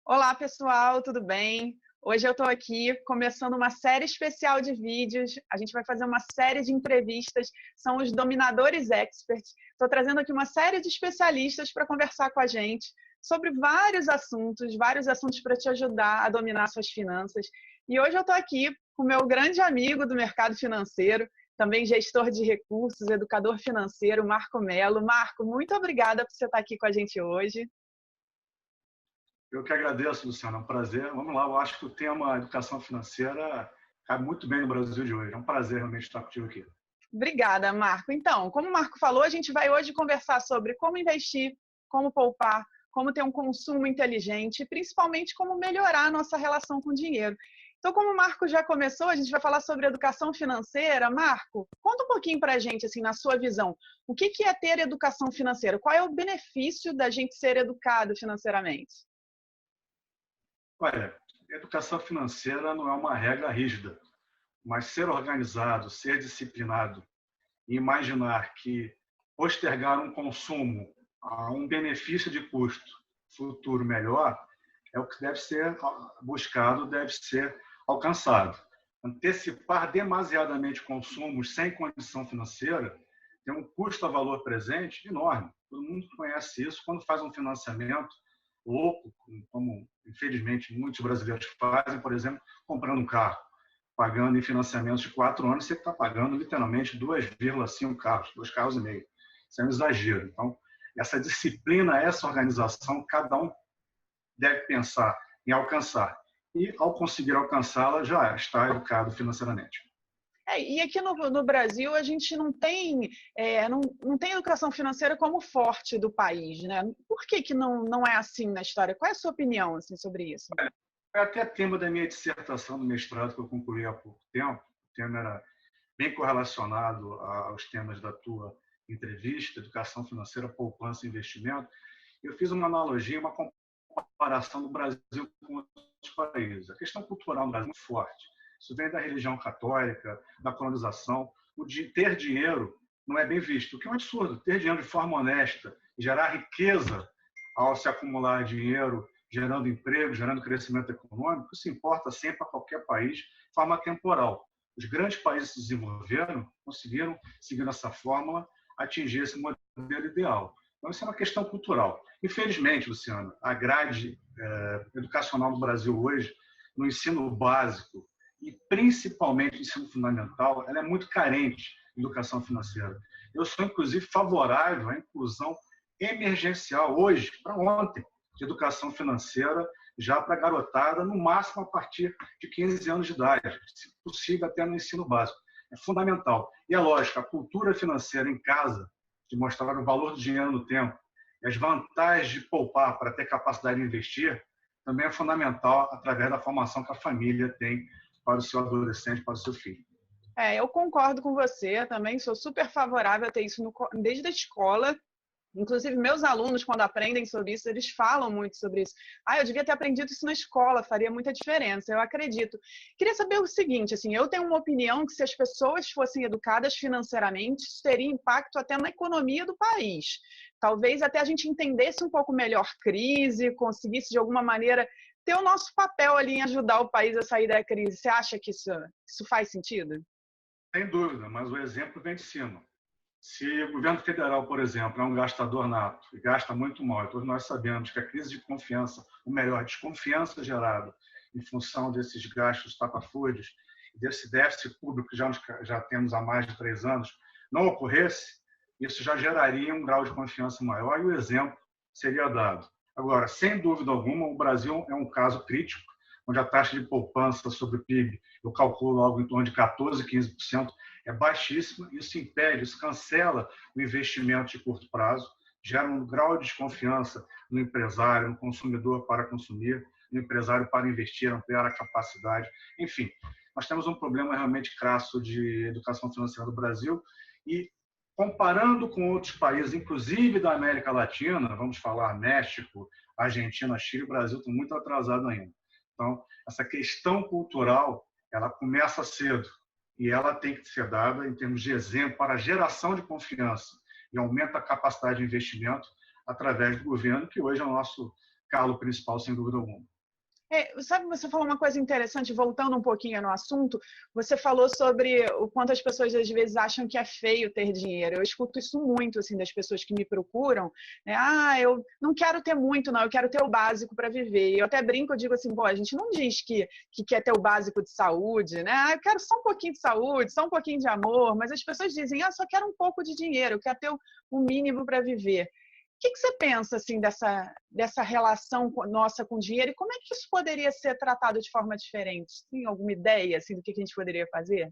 Olá, pessoal, tudo bem? Hoje eu estou aqui começando uma série especial de vídeos. A gente vai fazer uma série de entrevistas, são os Dominadores Experts. Estou trazendo aqui uma série de especialistas para conversar com a gente sobre vários assuntos para te ajudar a dominar suas finanças. E hoje eu estou aqui com o meu grande amigo do mercado financeiro, também gestor de recursos, educador financeiro, Marco Melo. Marco, muito obrigada por você estar aqui com a gente hoje. Eu que agradeço, Luciana. É um prazer. Vamos lá, eu acho que o tema educação financeira cabe muito bem no Brasil de hoje. É um prazer realmente estar contigo aqui. Obrigada, Marco. Então, como o Marco falou, a gente vai hoje conversar sobre como investir, como poupar, como ter um consumo inteligente e principalmente como melhorar a nossa relação com o dinheiro. Então, como o Marco já começou, a gente vai falar sobre educação financeira. Marco, conta um pouquinho para a gente, assim, na sua visão, o que é ter educação financeira? Qual é o benefício da gente ser educado financeiramente? Olha, educação financeira não é uma regra rígida, mas ser organizado, ser disciplinado e imaginar que postergar um consumo a um benefício de custo futuro melhor é o que deve ser buscado, deve ser alcançado. Antecipar demasiadamente consumos sem condição financeira tem um custo-valor presente enorme. Todo mundo conhece isso quando faz um financiamento louco, como infelizmente muitos brasileiros fazem, por exemplo, comprando um carro, pagando em financiamentos de 4 anos, você está pagando literalmente 2,5 carros, 2,5 carros. Isso é um exagero. Então, essa disciplina, essa organização, cada um deve pensar em alcançar. E, ao conseguir alcançá-la, já está educado financeiramente. E aqui no Brasil a gente não tem educação financeira como forte do país, né? Por que não é assim na história? Qual é a sua opinião assim, sobre isso? Foi até tema da minha dissertação do mestrado que eu concluí há pouco tempo. O tema era bem correlacionado aos temas da tua entrevista, educação financeira, poupança e investimento. Eu fiz uma analogia, uma comparação do Brasil com outros países. A questão cultural no Brasil é muito forte. Isso vem da religião católica, da colonização. O de ter dinheiro não é bem visto, o que é um absurdo. Ter dinheiro de forma honesta, gerar riqueza ao se acumular dinheiro, gerando emprego, gerando crescimento econômico, isso importa sempre a qualquer país de forma temporal. Os grandes países se desenvolveram, conseguiram, seguindo essa fórmula, atingir esse modelo ideal. Então, isso é uma questão cultural. Infelizmente, Luciano, a grade educacional do Brasil hoje, no ensino básico e principalmente no ensino fundamental, ela é muito carente de educação financeira. Eu sou, inclusive, favorável à inclusão emergencial, hoje, para ontem, de educação financeira, já para a garotada, no máximo a partir de 15 anos de idade, se possível até no ensino básico. É fundamental. E é lógico, a cultura financeira em casa, de mostrar o valor do dinheiro no tempo, e as vantagens de poupar para ter capacidade de investir, também é fundamental através da formação que a família tem para o seu adolescente, para o seu filho. Eu concordo com você, também sou super favorável a ter isso desde a escola. Inclusive, meus alunos, quando aprendem sobre isso, eles falam muito sobre isso. Eu devia ter aprendido isso na escola, faria muita diferença, eu acredito. Queria saber o seguinte, assim, eu tenho uma opinião que se as pessoas fossem educadas financeiramente, isso teria impacto até na economia do país. Talvez até a gente entendesse um pouco melhor crise, conseguisse de alguma maneira ter o nosso papel ali em ajudar o país a sair da crise. Você acha que isso faz sentido? Sem dúvida, mas o exemplo vem de cima. Se o governo federal, por exemplo, é um gastador nato e gasta muito mal, e todos nós sabemos que a crise de confiança, ou melhor, desconfiança gerada em função desses gastos estapafúrdios, desse déficit público que já temos há mais de 3 anos, não ocorresse, isso já geraria um grau de confiança maior e o exemplo seria dado. Agora, sem dúvida alguma, o Brasil é um caso crítico, onde a taxa de poupança sobre o PIB, eu calculo algo em torno de 14%, 15%, é baixíssima. Isso impede, isso cancela o investimento de curto prazo, gera um grau de desconfiança no empresário, no consumidor para consumir, no empresário para investir, ampliar a capacidade. Enfim, nós temos um problema realmente crasso de educação financeira do Brasil e, comparando com outros países, inclusive da América Latina, vamos falar México, Argentina, Chile, o Brasil está muito atrasado ainda. Então, essa questão cultural, ela começa cedo e ela tem que ser dada em termos de exemplo para a geração de confiança e aumenta a capacidade de investimento através do governo, que hoje é o nosso calo principal, sem dúvida alguma. Sabe, você falou uma coisa interessante, voltando um pouquinho no assunto, você falou sobre o quanto as pessoas às vezes acham que é feio ter dinheiro. Eu escuto isso muito, assim, das pessoas que me procuram, né? Ah, eu não quero ter muito, não, eu quero ter o básico para viver. E eu até brinco, eu digo assim, pô, a gente não diz que quer ter o básico de saúde, né? Ah, eu quero só um pouquinho de saúde, só um pouquinho de amor, mas as pessoas dizem, ah, só quero um pouco de dinheiro, eu quero ter o mínimo para viver. O que você pensa assim dessa relação nossa com o dinheiro e como é que isso poderia ser tratado de forma diferente? Tem alguma ideia assim do que a gente poderia fazer?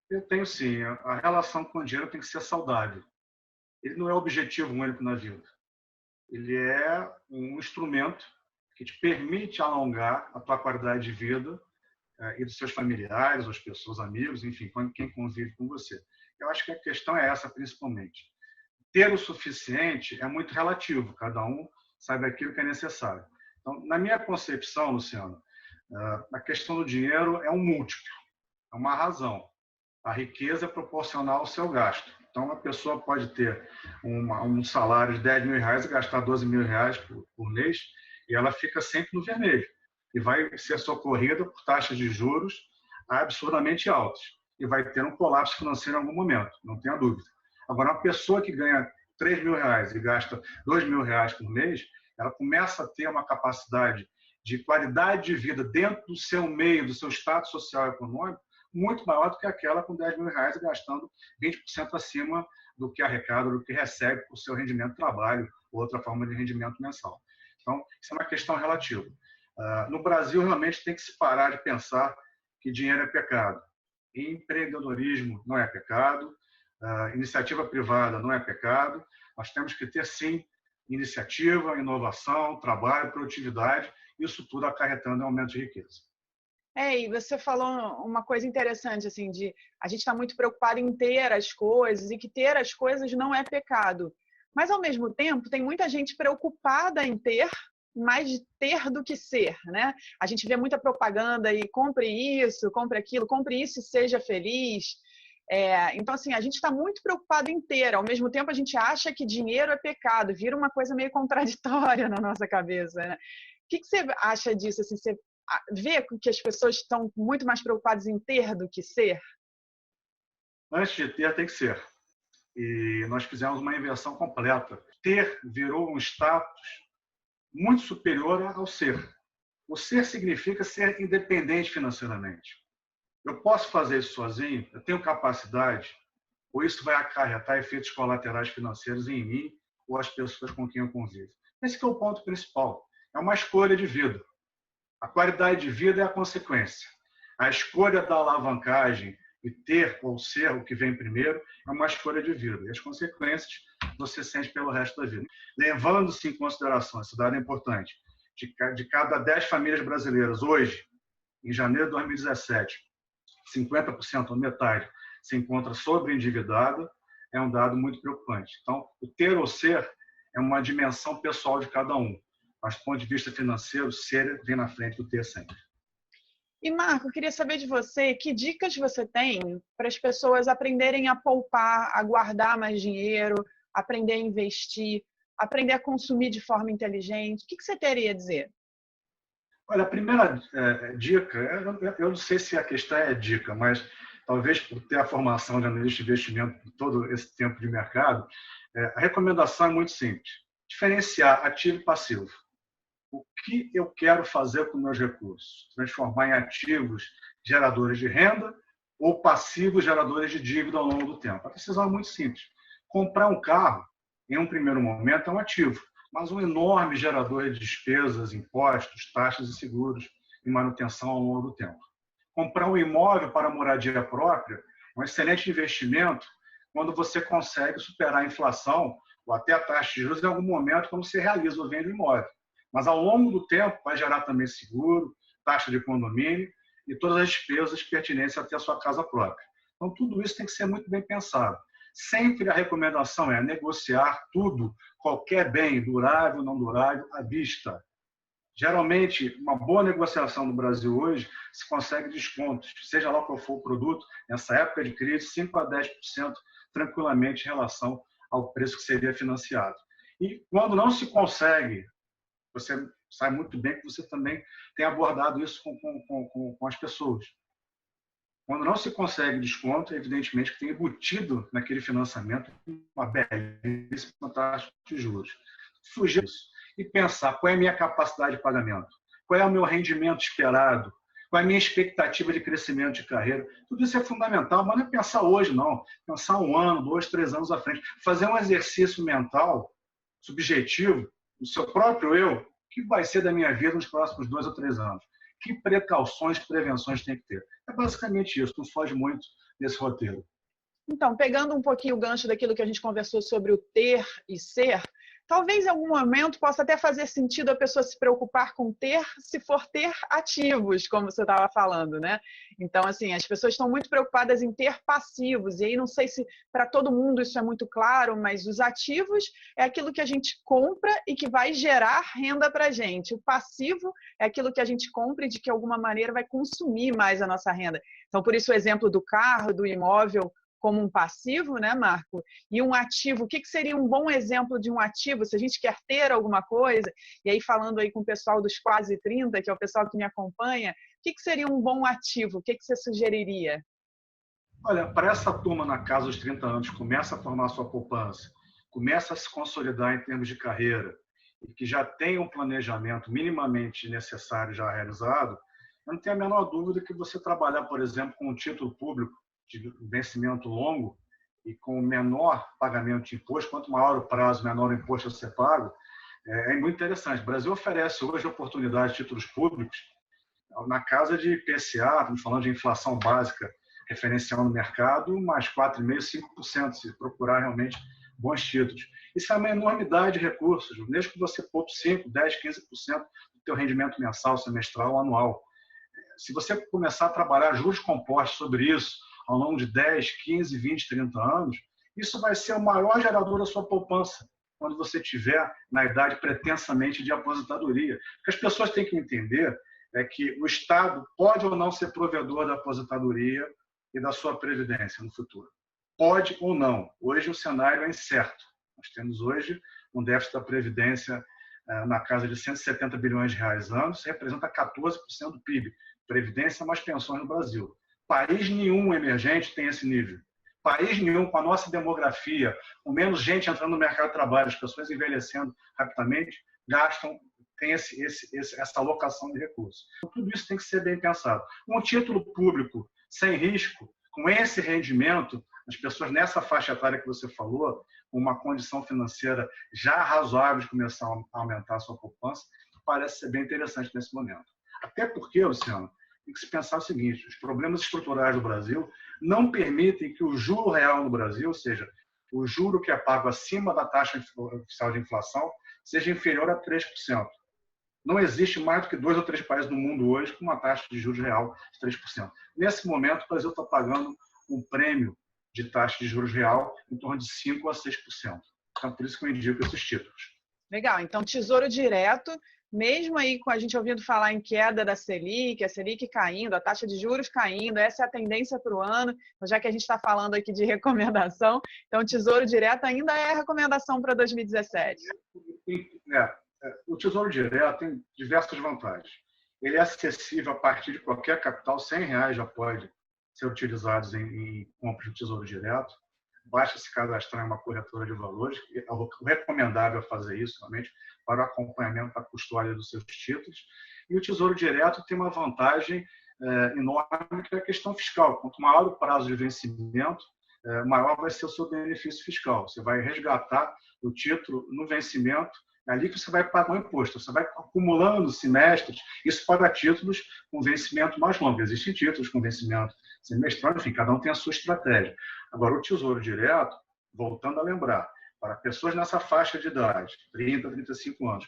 Eu tenho sim. A relação com o dinheiro tem que ser saudável. Ele não é o objetivo único na vida. Ele é um instrumento que te permite alongar a tua qualidade de vida e dos seus familiares, as pessoas, amigos, enfim, quem convive com você. Eu acho que a questão é essa principalmente. Ter o suficiente é muito relativo, cada um sabe aquilo que é necessário. Então, na minha concepção, Luciano, a questão do dinheiro é um múltiplo, é uma razão. A riqueza é proporcional ao seu gasto. Então, uma pessoa pode ter um salário de 10 mil reais e gastar 12 mil reais por mês e ela fica sempre no vermelho e vai ser socorrida por taxas de juros absurdamente altas e vai ter um colapso financeiro em algum momento, não tenha dúvida. Agora, uma pessoa que ganha 3 mil reais e gasta 2 mil reais por mês, ela começa a ter uma capacidade de qualidade de vida dentro do seu meio, do seu status social e econômico, muito maior do que aquela com 10 mil reais e gastando 20% acima do que arrecada, do que recebe por seu rendimento de trabalho ou outra forma de rendimento mensal. Então, isso é uma questão relativa. No Brasil, realmente tem que se parar de pensar que dinheiro é pecado. Empreendedorismo não é pecado, iniciativa privada não é pecado. Nós temos que ter, sim, iniciativa, inovação, trabalho, produtividade, isso tudo acarretando em aumento de riqueza. E você falou uma coisa interessante, assim, de a gente está muito preocupado em ter as coisas e que ter as coisas não é pecado. Mas, ao mesmo tempo, tem muita gente preocupada em ter, mais de ter do que ser, né? A gente vê muita propaganda e compre isso e seja feliz. Então, assim, a gente está muito preocupado em ter, ao mesmo tempo a gente acha que dinheiro é pecado, vira uma coisa meio contraditória na nossa cabeça, né? O que você acha disso? Assim, você vê que as pessoas estão muito mais preocupadas em ter do que ser? Antes de ter, tem que ser. E nós fizemos uma inversão completa. Ter virou um status muito superior ao ser. O ser significa ser independente financeiramente. Eu posso fazer isso sozinho, eu tenho capacidade, ou isso vai acarretar efeitos colaterais financeiros em mim ou as pessoas com quem eu convivo. Esse é o ponto principal. É uma escolha de vida. A qualidade de vida é a consequência. A escolha da alavancagem e ter ou ser o que vem primeiro é uma escolha de vida. E as consequências você sente pelo resto da vida. Levando-se em consideração, esse dado é importante, de cada 10 famílias brasileiras hoje, em janeiro de 2017, 50% ou metade se encontra sobreendividada, é um dado muito preocupante. Então, o ter ou ser é uma dimensão pessoal de cada um. Mas, do ponto de vista financeiro, ser vem na frente do ter sempre. E, Marco, eu queria saber de você, que dicas você tem para as pessoas aprenderem a poupar, a guardar mais dinheiro, aprender a investir, aprender a consumir de forma inteligente? O que você teria a dizer? Olha, a primeira dica, eu não sei se a questão é dica, mas talvez por ter a formação de analista de investimento por todo esse tempo de mercado, a recomendação é muito simples. Diferenciar ativo e passivo. O que eu quero fazer com meus recursos? Transformar em ativos geradores de renda ou passivos geradores de dívida ao longo do tempo? A decisão é muito simples. Comprar um carro, em um primeiro momento, é um ativo, mas um enorme gerador de despesas, impostos, taxas e seguros e manutenção ao longo do tempo. Comprar um imóvel para moradia própria é um excelente investimento quando você consegue superar a inflação ou até a taxa de juros em algum momento quando você realiza ou vende o imóvel. Mas ao longo do tempo vai gerar também seguro, taxa de condomínio e todas as despesas pertinentes até a sua casa própria. Então, tudo isso tem que ser muito bem pensado. Sempre a recomendação é negociar tudo, qualquer bem, durável, não durável, à vista. Geralmente, uma boa negociação no Brasil hoje se consegue descontos, seja lá qual for o produto, nessa época de crise, 5% a 10% tranquilamente em relação ao preço que seria financiado. E quando não se consegue, você Sabe muito bem que você também tem abordado isso com as pessoas. Quando não se consegue desconto, evidentemente que tem embutido naquele financiamento uma belíssima taxa de juros. Fugir disso e pensar qual é a minha capacidade de pagamento, qual é o meu rendimento esperado, qual é a minha expectativa de crescimento de carreira. Tudo isso é fundamental, mas não é pensar hoje, não. Pensar 1 ano, 2, 3 anos à frente. Fazer um exercício mental subjetivo, do seu próprio eu, o que vai ser da minha vida nos próximos 2 ou 3 anos. Que precauções, prevenções tem que ter? É basicamente isso, não foge muito desse roteiro. Então, pegando um pouquinho o gancho daquilo que a gente conversou sobre o ter e ser, talvez em algum momento possa até fazer sentido a pessoa se preocupar com ter, se for ter ativos, como você estava falando, né? Então, assim, as pessoas estão muito preocupadas em ter passivos, e aí não sei se para todo mundo isso é muito claro, mas os ativos é aquilo que a gente compra e que vai gerar renda para a gente. O passivo é aquilo que a gente compra e de que alguma maneira vai consumir mais a nossa renda. Então, por isso o exemplo do carro, do imóvel, como um passivo, né, Marco? E um ativo, o que seria um bom exemplo de um ativo, se a gente quer ter alguma coisa, e aí falando aí com o pessoal dos quase 30, que é o pessoal que me acompanha, o que seria um bom ativo? O que você sugeriria? Olha, para essa turma na casa dos 30 anos, começa a formar sua poupança, começa a se consolidar em termos de carreira, e que já tem um planejamento minimamente necessário já realizado, eu não tenho a menor dúvida que você trabalhar, por exemplo, com um título público de vencimento longo e com menor pagamento de imposto, quanto maior o prazo, menor o imposto a ser pago, é muito interessante. O Brasil oferece hoje oportunidade de títulos públicos na casa de IPCA, estamos falando de inflação básica referencial no mercado, mais 4,5%, 5%, se procurar realmente bons títulos. Isso é uma enormidade de recursos, mesmo que você poupe 5%, 10%, 15% do teu rendimento mensal, semestral ou anual. Se você começar a trabalhar juros compostos sobre isso ao longo de 10, 15, 20, 30 anos, isso vai ser o maior gerador da sua poupança quando você estiver na idade pretensamente de aposentadoria. O que as pessoas têm que entender é que o Estado pode ou não ser provedor da aposentadoria e da sua previdência no futuro. Pode ou não. Hoje o cenário é incerto. Nós temos hoje um déficit da previdência na casa de 170 bilhões de reais ano, isso representa 14% do PIB. Previdência mais pensões no Brasil. País nenhum emergente tem esse nível. País nenhum, com a nossa demografia, com menos gente entrando no mercado de trabalho, as pessoas envelhecendo rapidamente, gastam, tem essa alocação de recursos. Então, tudo isso tem que ser bem pensado. Um título público sem risco, com esse rendimento, as pessoas nessa faixa etária que você falou, com uma condição financeira já razoável de começar a aumentar a sua poupança, parece ser bem interessante nesse momento. Até porque, Luciano, tem que se pensar o seguinte, os problemas estruturais do Brasil não permitem que o juro real no Brasil, ou seja, o juro que é pago acima da taxa oficial de inflação, seja inferior a 3%. Não existe mais do que 2 ou 3 países no mundo hoje com uma taxa de juros real de 3%. Nesse momento, o Brasil está pagando um prêmio de taxa de juros real em torno de 5% a 6%. Então, por isso que eu indico esses títulos. Legal. Então, Tesouro Direto, mesmo aí com a gente ouvindo falar em queda da Selic, a Selic caindo, a taxa de juros caindo, essa é a tendência para o ano, já que a gente está falando aqui de recomendação, então Tesouro Direto ainda é a recomendação para 2017. O Tesouro Direto tem diversas vantagens. Ele é acessível a partir de qualquer capital, R$100 já pode ser utilizados em compra de Tesouro Direto. Basta se cadastrar em uma corretora de valores. O recomendável é fazer isso, realmente, para o acompanhamento da custódia dos seus títulos. E o Tesouro Direto tem uma vantagem enorme, que é a questão fiscal. Quanto maior o prazo de vencimento, maior vai ser o seu benefício fiscal. Você vai resgatar o título no vencimento, é ali que você vai pagar o imposto. Você vai acumulando semestres, isso para títulos com vencimento mais longo. Existem títulos com vencimento semestral, enfim, cada um tem a sua estratégia. Agora, o Tesouro Direto, voltando a lembrar, para pessoas nessa faixa de idade, 30, 35 anos,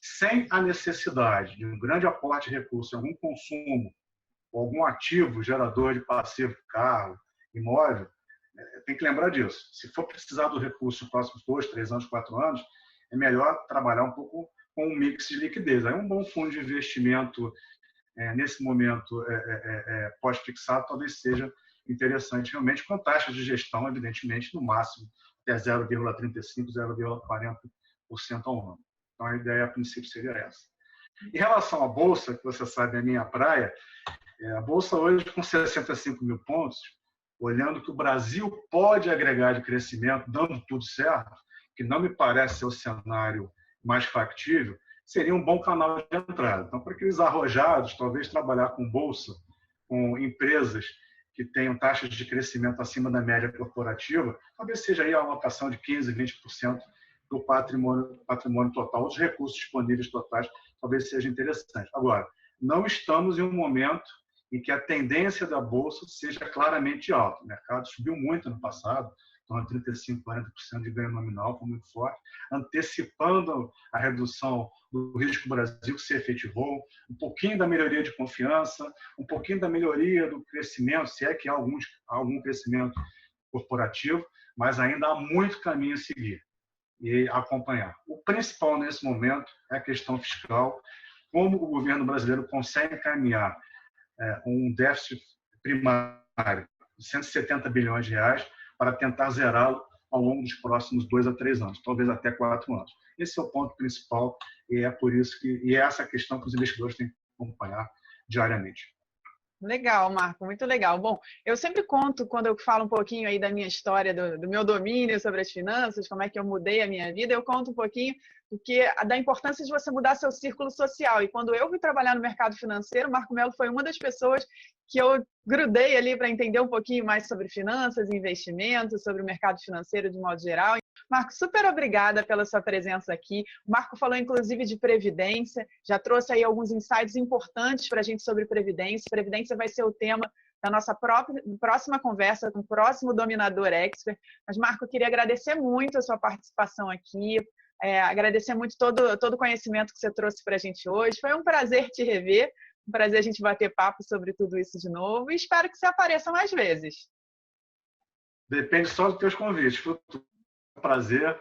sem a necessidade de um grande aporte de recursos, algum consumo, ou algum ativo gerador de passivo, carro, imóvel, tem que lembrar disso. Se for precisar do recurso nos próximos 2, 3 anos, 4 anos, é melhor trabalhar um pouco com um mix de liquidez. Aí um bom fundo de investimento, nesse momento, pós-fixado, talvez seja interessante realmente, com taxas de gestão, evidentemente, no máximo até 0,35%, 0,40% ao ano. Então, a ideia, a princípio, seria essa. Em relação à Bolsa, que você sabe é a minha praia, a Bolsa hoje com 65 mil pontos, olhando que o Brasil pode agregar de crescimento, dando tudo certo, que não me parece ser o cenário mais factível, seria um bom canal de entrada. Então, para aqueles arrojados, talvez trabalhar com Bolsa, com empresas que tenham taxas de crescimento acima da média corporativa, talvez seja aí a alocação de 15%, 20% do patrimônio total, os recursos disponíveis totais, talvez seja interessante. Agora, não estamos em um momento em que a tendência da Bolsa seja claramente alta. O mercado subiu muito no passado, então 35%, 40% de ganho nominal, foi muito forte, antecipando a redução do risco Brasil que se efetivou, um pouquinho da melhoria de confiança, um pouquinho da melhoria do crescimento, se é que há algum crescimento corporativo, mas ainda há muito caminho a seguir e acompanhar. O principal nesse momento é a questão fiscal, como o governo brasileiro consegue encaminhar um déficit primário de 170 bilhões de reais para tentar zerá-lo ao longo dos próximos 2 a 3 anos, talvez até 4 anos. Esse é o ponto principal e é por isso que é essa questão que os investidores têm que acompanhar diariamente. Legal, Marco, muito legal. Bom, eu sempre conto, quando eu falo um pouquinho aí da minha história, do meu domínio sobre as finanças, como é que eu mudei a minha vida, eu conto um pouquinho da importância de você mudar seu círculo social. E quando eu fui trabalhar no mercado financeiro, o Marco Melo foi uma das pessoas que eu grudei ali para entender um pouquinho mais sobre finanças, investimentos, sobre o mercado financeiro de modo geral. Marco, super obrigada pela sua presença aqui. O Marco falou, inclusive, de previdência, já trouxe aí alguns insights importantes para a gente sobre previdência. Previdência vai ser o tema da nossa próxima conversa com o próximo Dominador Expert. Mas, Marco, eu queria agradecer muito a sua participação aqui, agradecer muito todo o conhecimento que você trouxe para a gente hoje. Foi um prazer te rever, um prazer a gente bater papo sobre tudo isso de novo e espero que você apareça mais vezes. Depende só dos teus convites. Prazer.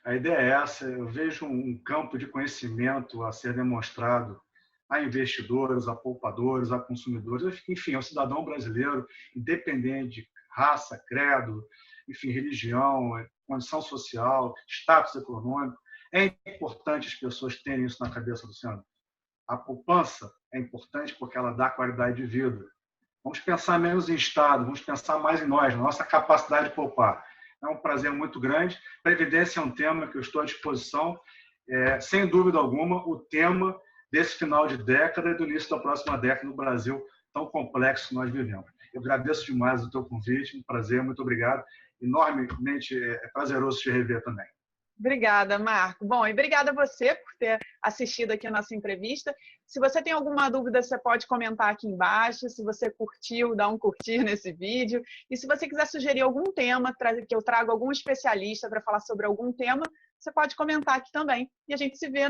A ideia é essa. Eu vejo um campo de conhecimento a ser demonstrado a investidores, a poupadores, a consumidores, enfim, ao cidadão brasileiro, independente de raça, credo, enfim, religião, condição social, status econômico. É importante as pessoas terem isso na cabeça, Luciano. A poupança é importante porque ela dá qualidade de vida. Vamos pensar menos em Estado, vamos pensar mais em nós, na nossa capacidade de poupar. É um prazer muito grande. Previdência é um tema que eu estou à disposição. Sem dúvida alguma, o tema desse final de década e do início da próxima década no Brasil, tão complexo que nós vivemos. Eu agradeço demais o teu convite, um prazer, muito obrigado. Enormemente prazeroso te rever também. Obrigada, Marco. Bom, e obrigada a você por ter assistido aqui a nossa entrevista. Se você tem alguma dúvida, você pode comentar aqui embaixo. Se você curtiu, dá um curtir nesse vídeo. E se você quiser sugerir algum tema, que eu traga algum especialista para falar sobre algum tema, você pode comentar aqui também. E a gente se vê